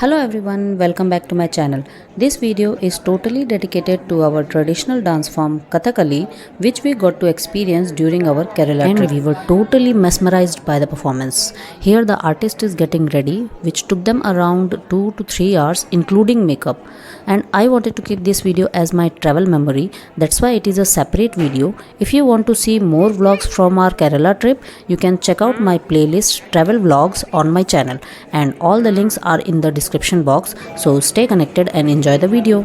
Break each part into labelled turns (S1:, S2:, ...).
S1: Hello everyone, welcome back to my channel. This video is totally dedicated to our traditional dance form Kathakali, which we got to experience during our Kerala trip. And we were totally mesmerized by the performance. Here the artist is getting ready, which took them around 2 to 3 hours including makeup. And I wanted to keep this video as my travel memory, that's why it is a separate video. If you want to see more vlogs from our Kerala trip, you can check out my playlist travel vlogs on my channel, and all the links are in the description box, so stay connected and enjoy the video.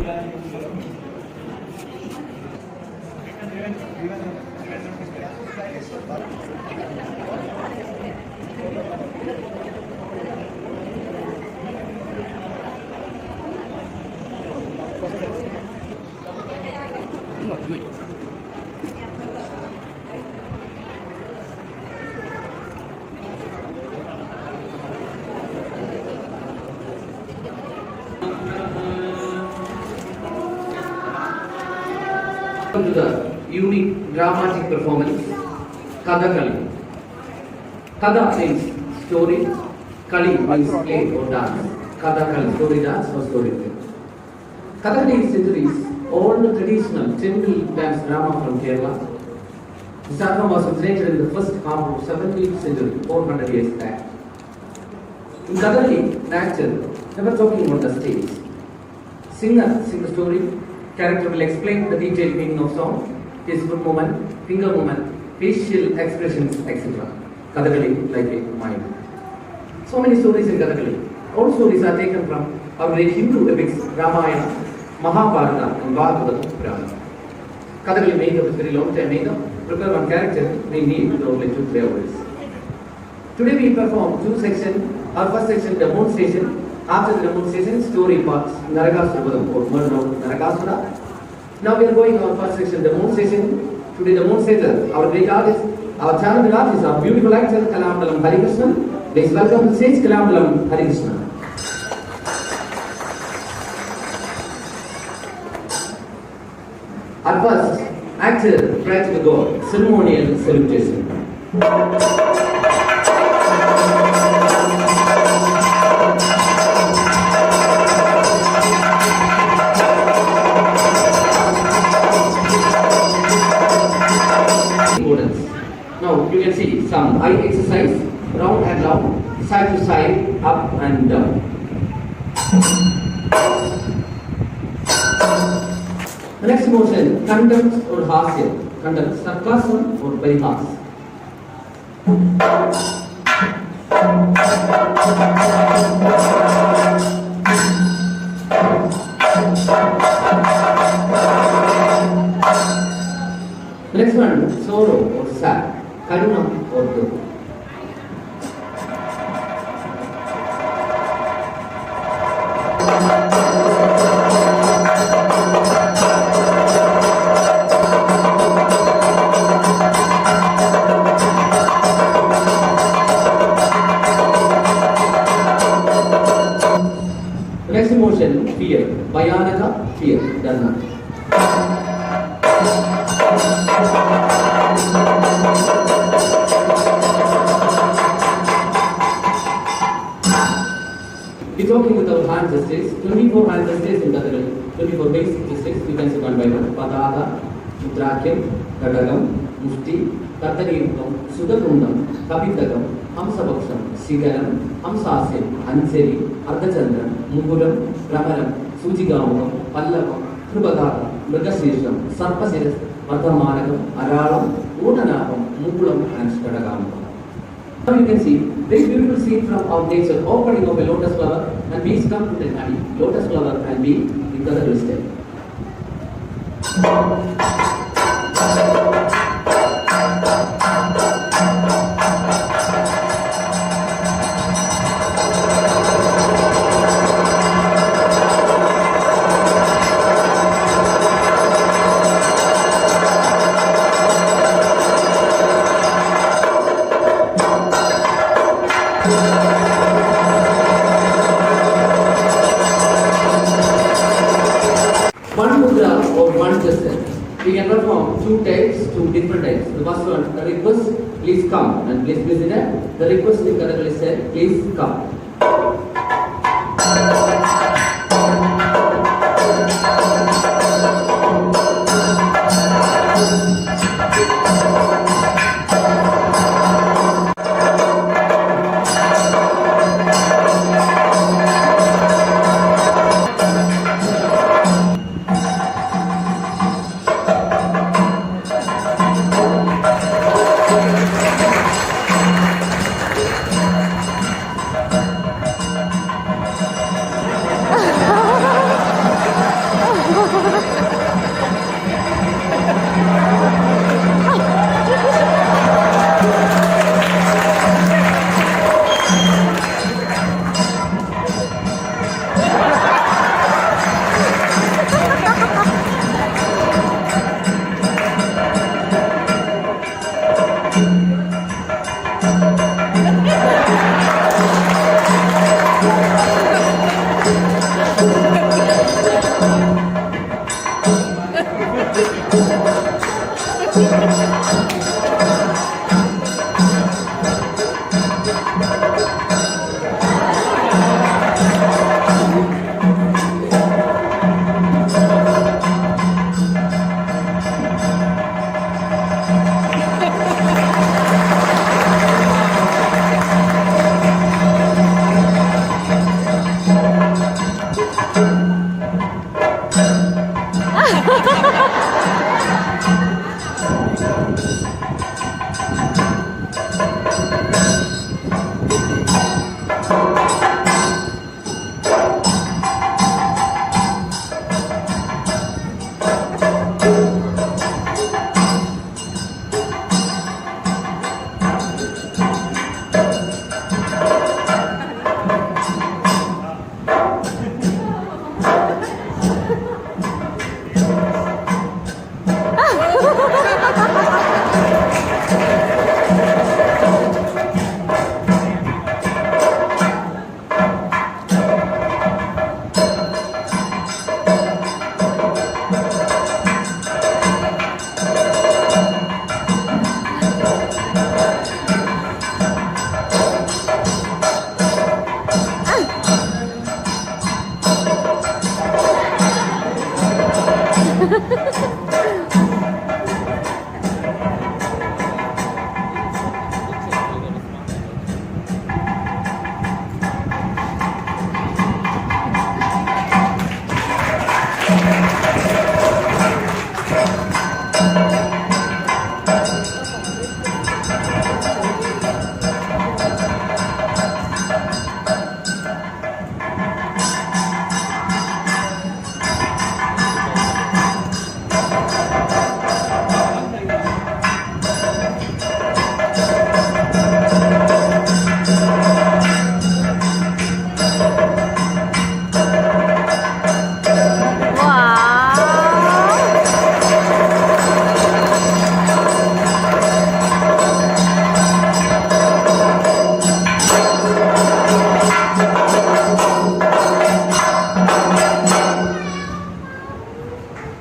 S2: To the unique dramatic performance, Kathakali. Katha means story, Kali means play or dance. Kathakali, story dance or story play. Kathakali centuries, all the traditional temple dance drama from Kerala. This art form was originated in the first half of 17th century, 400 years back. In Kathakali, an actor never talking on the stage. Singer sing the story. Character will explain the detailed meaning of song, his foot movement, finger movement, facial expressions, etc. Kathakali like a mind. So many stories in Kathakali. All stories are taken from our great Hindu epics, Ramayana, Mahabharata, and Bhagavatam Purana. Kathakali makeup is very long time makeup. Prepare one character, we need only 2-3 hours. Today we perform two sections. Our first section, demonstration. After the demonstration, story parts, Narakasura or murder of Narakasura. Now we are going on first section, demonstration. Today demonstrator, our great artist, our talented artist, our beautiful actor, Kalamandalam Harikrishnan. Please welcome to stage Kalamandalam Harikrishnan. At first, actor pray to the God, ceremonial salutation. Now you can see some eye exercise, round and round, side to side, up and down. The next motion, contempt or hasya. Contempt, sarcasm or parihas. The next one, sorrow or sad, karuna or dukh. The next emotion, fear, bhayanaka, fear, dharna. We're talking with our hand gestures, 24 hand gestures in Kathakali, 24 basic gestures, you can see one by one. Padada, Mudrakyam, Kadagam, Musti, Kathariyukam, Sudakundam, Kapitagam, Hamsabaksham, Sigaram, Hamsasyam, Anseri, Ardhachandram, Muguram, Ramaram, Sujigamukam, Pallavam, Krubadakam, Mrgasirisham, Sarpasiras, Vardhamanakam, Aralam, Udanakam, Mugulam and Skadagamukam. Now you can see very beautiful scene from our nature, opening of a lotus flower, and bees come to the honey. Lotus flower and bee in Kathakali style. One mudra or one gesture. We can perform two types, two different types. The first one, the request, please come, and please visit that. The request in Kathakali said, please come.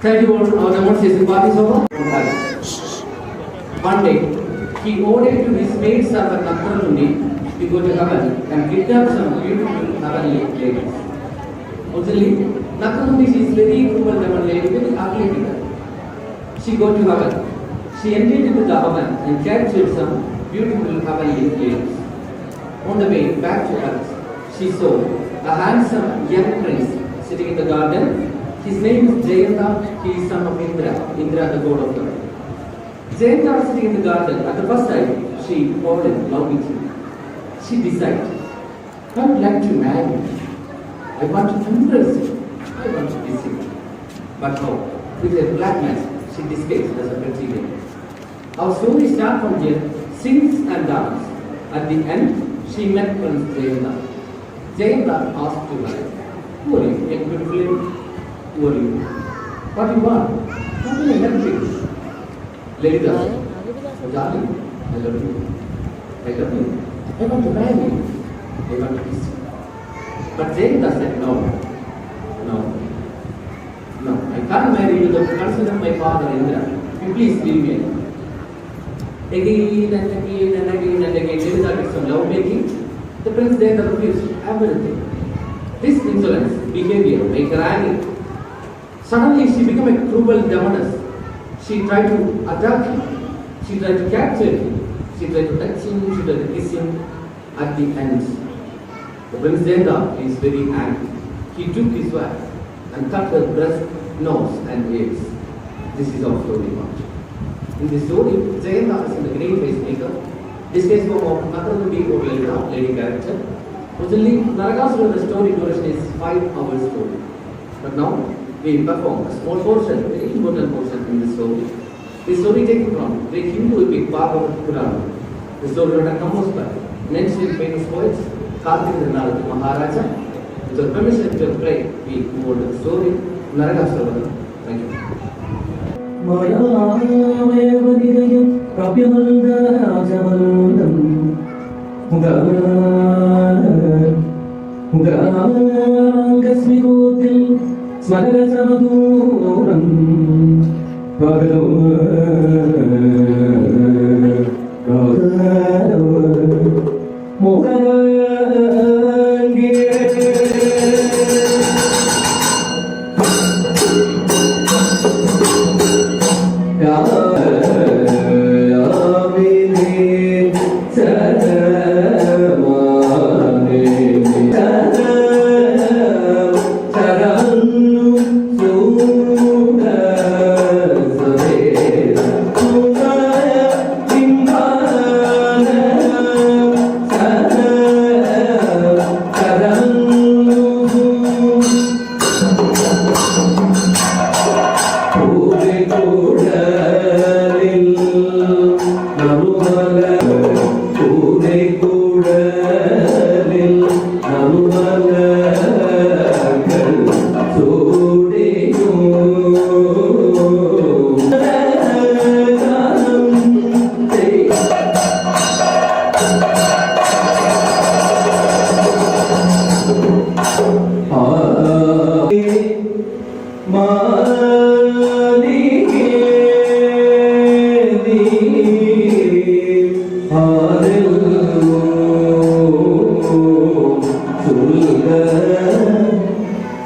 S2: 31 demonstration parties over. One day, he ordered to his maid servant Nakkalundi to go to heaven and kidnap some beautiful heavenly ladies. Actually, Nakkalundi is very cruel demon lady, very ugly figure. She go to heaven. She entered into the heaven and captured some beautiful heavenly ladies. On the way back to earth, she saw a handsome young prince sitting in the garden. His name is Jayanta. He is son of Indra, Indra the god of love. Jayanta sitting in the garden. At the first sight, she fall in love with him. She decided, I would like to marry him. I want to impress him. I want to kiss him. But how? With a black mask, she disguised as a pretty lady. Our story starts from here, sings and dances. At the end, she met Prince Jayanta. Jayanta asked to her, who are you, young beautiful lady? Who are you? What do you want? How can I help you? Lady asked, oh darling, I love you. I love you. I want to marry you. I want to kiss you. But Jayanta said, no, I can't marry you without consent of my father Indra. You please leave me alone. Again and again and again and again, Jayanta did some love making. The prince Jayanta refused everything. This insolence behavior made her angry. Suddenly she became a cruel demoness. She tried to attack him. She tried to capture him. She tried to touch him. She tried to kiss him. At the end, the Prince Jayanta is very angry. He took his wife and cut her breast, nose and ears. This is our story part. In this story, Jayanta is in the great face maker. This case form of Nakkalundi or Lalita, lady character. Originally, Narakasura, the story duration is 5 hours story. But now, we perform a small portion, very important portion in this story. This story taken from great Hindu epic Bhagavad Purana. The story written composed by an ancient famous poet, Kartikeya Maharaja. With your permission to pray, we move on to the story. Narakasura. Thank you.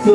S3: So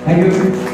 S3: Thank you.